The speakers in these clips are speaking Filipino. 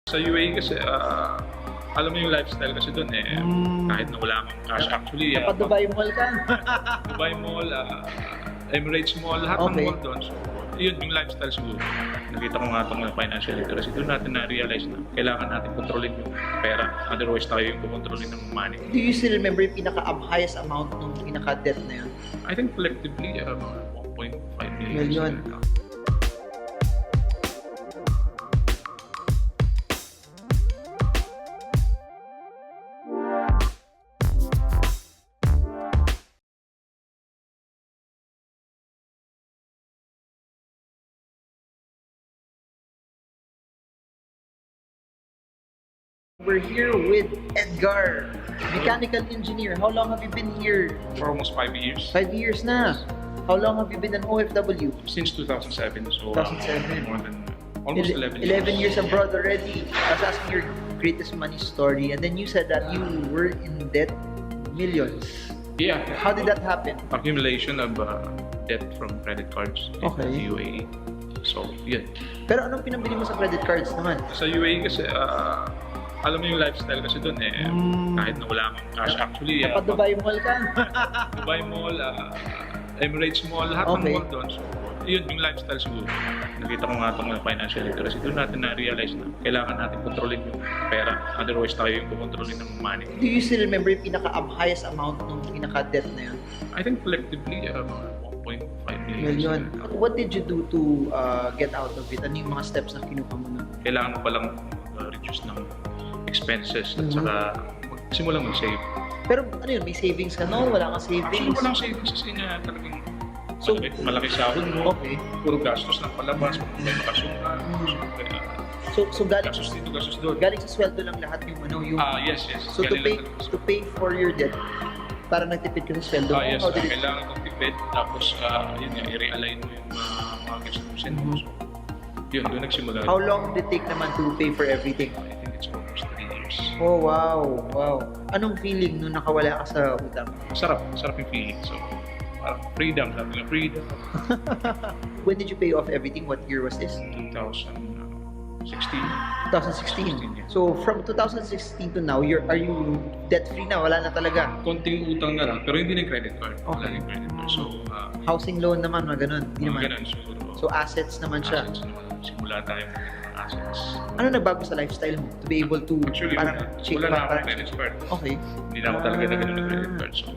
Sa UAE kasi, alam mo yung lifestyle kasi doon kahit na wala kang cash actually. Dubai Mall ka? Dubai Mall, Emirates Mall, lahat ng mall doon. So, yun yung lifestyle siguro. Nakita ko nga itong financial literacy. Doon natin na-realize na kailangan natin kontrolin yung pera. Otherwise tayo yung kontrolin ng money. Do you still remember yung highest amount ng pinaka-debt na yun? I think collectively, 1.5 Million. We're here with Edgar, mechanical engineer. How long have you been here? For almost 5 years. 5 years na. How long have you been an OFW? Since 2007. So, 2007. More than almost 11 years. 11 years abroad already. I was asking your greatest money story, and then you said that you were in debt millions. Yeah. How did that happen? Accumulation of debt from credit cards in the UAE. So, yun. Pero anong pinambili mo sa credit cards naman? Sa UAE kasi, alam mo yung lifestyle kasi doon kahit na wala kang cash actually. Dubai Mall ka? Dubai Mall, Emirates Mall, lahat ng mall doon. So, yun yung lifestyle siguro. Nakita ko nga itong financial literacy. Doon natin na-realize na kailangan natin kontrolin yung pera. Otherwise tayo yung kontrolin ng money. Do you still remember yung highest amount ng pinaka-debt na yun? I think collectively, 1.5 million. What did you do to get out of it? Ano yung mga steps na kinuha mo na? Kailangan mo palang reduce ng expenses at saka magsimulang mag-save. Pero ano yun, may savings ka noon? Wala kang savings? Actually, walang savings kasi nga talagang malaki sahod mo. Puro gastos ng palabas, may bakasyon ka. So galing gastos dito, gastos doon. Galing sa sweldo lang lahat yung yung yes. So to pay for your debt, para nagtipid ka sa sweldo mo? Yes, kailangan kong tipid. Tapos yun nga, i-realign mo yung mga gastusin mo. So, yun, doon nagsimula. How long did it take naman to pay for everything? I think it's almost 3 years. Oh, wow. Anong feeling nung nakawala ka sa utang? Sarap yung feeling. So, freedom, sabi nga, freedom. When did you pay off everything? What year was this? 2016. 2016. So, from 2016 to now, are you debt-free na? Wala na talaga? Konting utang na lang, pero hindi na credit card. Wala na credit card. So, housing loan naman, mga ganun. Ganun. So, assets naman siya. Assets naman. Simula tayo ng assets. Ano nagbago sa lifestyle mo to be able to actually, parang check wala na parang credit card. Okay. Hindi na ako talaga nagano ng credit card. So,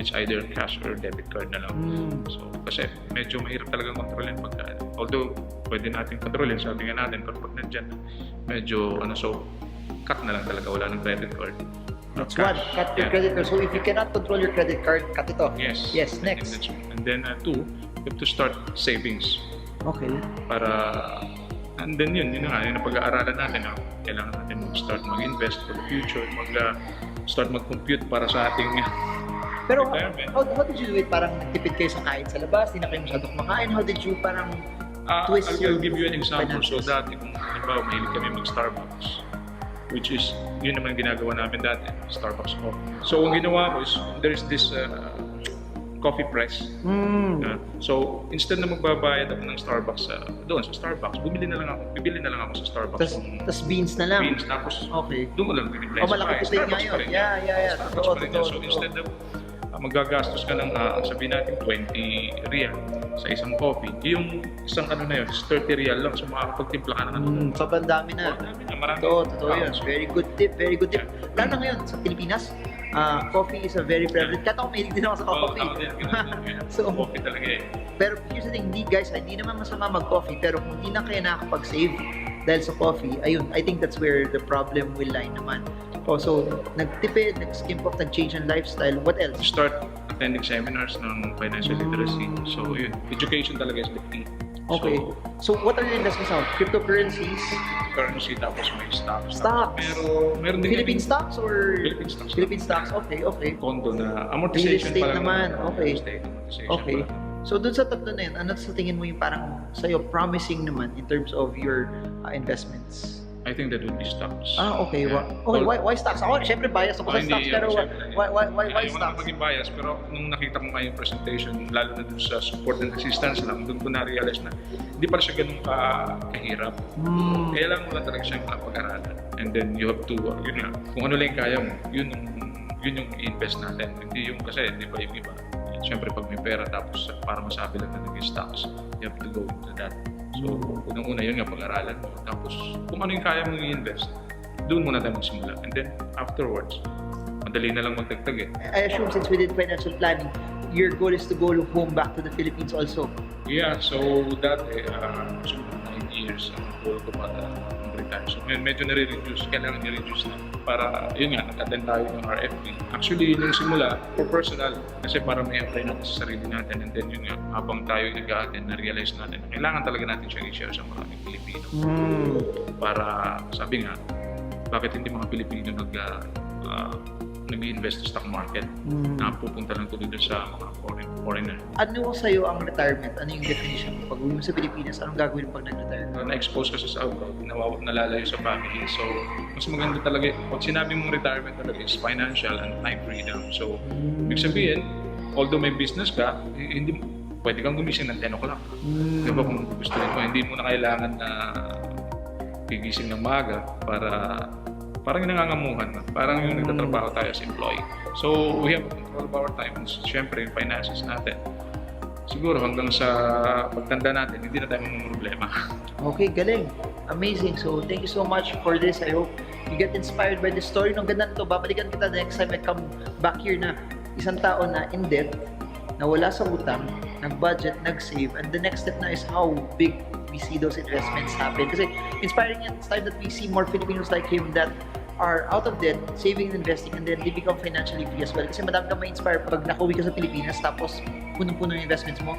it's either cash or debit card na lang. So, kasi medyo mahirap talaga kontrolin pagka. Although, pwede natin kontrolin, sabi nga natin, pero pag nandyan, medyo, so, cut na lang talaga, wala ng credit card. That's one, cut your credit card. So, if you cannot control your credit card, cut it off. Yes. Next. And then, two, you have to start savings. Okay. And then yun na pag-aaralan natin na kailangan natin mag-start mag-invest for the future, start mag-compute para sa ating Pero retirement. How did you do it? Parang nagtipid kayo sa kain sa labas, hindi na kayo masyadong kumakain. How did you parang twist I'll give you an example. finances? So dati, kung halimbawa mahilig kami mag-Starbucks, which is, yun naman ginagawa namin dati, Starbucks coffee. So ang ginawa ko is, there's this coffee press. So, instead na magbabayad ako ng Starbucks doon sa Starbucks, bibili na lang ako sa Starbucks. Tas beans na lang? Beans, tapos okay. doon mo lang Oh, piniplex malaki tipid nga yun. Yeah. Totoo. So, instead of magagastos ka ng, sabihin natin, 20 real sa isang coffee, yung isang na yun, 30 real lang. So, makakapagtimpla ka na Sobrang dami na. Marami. Totoo yun. Very good tip. Lalo na ngayon sa Pilipinas, coffee is a very prevalent. Kaya ako mahilig din ako sa coffee. So, coffee talaga Pero here's the thing, guys, hindi naman masama mag-coffee, pero kung hindi na kayo nakakapag-save dahil sa coffee, ayun, I think that's where the problem will lie naman. So, nagtipid, nag-skimp off, nag-change ang lifestyle. What else? Start attending seminars ng financial literacy. So, yun, education talaga is the key. Okay. So what are your investments now? Cryptocurrencies? Currency, tapos may stocks. Stocks? Meron din Philippine stocks or? Philippine stocks. Philippine stocks, okay. Condo na amortization Real estate pa lang. naman, okay. Real estate amortization Okay. pa lang. So dun sa tatlo na yun, ano sa tingin mo yung parang sa'yo promising naman in terms of your investments? I think that would be stocks. Okay. Yeah. Okay, why stocks? Ako, syempre bias ako sa stocks, pero why Ayaw ko stocks? na maging bias, pero nung nakita ko nga yung presentation, lalo na dun sa support and resistance lang, dun ko na-realize na hindi pala siya ganun kahirap. Kaya lang mo lang talaga siyang pag-aralan. And then you have to, yun nga, kung ano lang kaya mo, yun yung i-invest natin. Hindi yung, kasi di ba yung iba, siyempre pag may pera tapos para masabi lang na nag-stocks, you have to go into that. So, unang-una yun nga, pag-aralan mo. Tapos, kung ano yung kaya mong i-invest, doon muna tayo magsimula. And then, afterwards, madali na lang magtagtag eh. I assume since we did financial planning, your goal is to go home back to the Philippines also. Yeah, so dati, so 9 years, ang goal ko para retire. So, medyo nare-reduce, kailangan i-reduce na. Para, yun nga, nag-attend tayo ng RFP. Actually, nung simula, for personal, kasi para may apply natin sa sarili natin. And then, yun nga, habang tayo nag-attend, na-realize natin na kailangan talaga natin siyang i-share sa maraming Pilipino. Para, sabi nga, bakit hindi mga Pilipino nag-invest sa stock market na pupunta lang tuloy sa mga foreigner. Ano sa'yo ang retirement? Ano yung definition mo? Pag uwi mo sa Pilipinas, anong gagawin pag nag-retire? Na-expose ka sa abroad, nalalayo sa family. So, mas maganda talaga, pag sinabi mong retirement talaga is financial and time freedom. So, ibig sabihin, although may business ka, hindi pwede kang gumising ng 10 o'clock. Diba kung gusto mo, hindi mo na kailangan na gigising ng maaga para parang nangangamuhan na. Parang yung nagtatrabaho tayo as employee. So, we have control of our time. Siyempre, yung finances natin. Siguro hanggang sa pagtanda natin, hindi na tayo problema. Okay, galing. Amazing. So, thank you so much for this. I hope you get inspired by this story. Nung ganda nito, babalikan kita the next time I come back here na isang tao na in debt, na wala sa utang, nag-budget, nag-save, and the next step na is how big we see those investments happen. Kasi inspiring yan, it's time that we see more Filipinos like him that are out of debt, saving and investing, and then they become financially free as well. Kasi madami ka ma-inspire pag nakauwi ka sa Pilipinas, tapos punong-puno yung investments mo.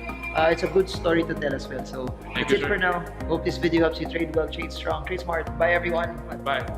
It's a good story to tell as well. So, that's it for now. Hope this video helps you trade well, trade strong, trade smart. Bye everyone. Bye.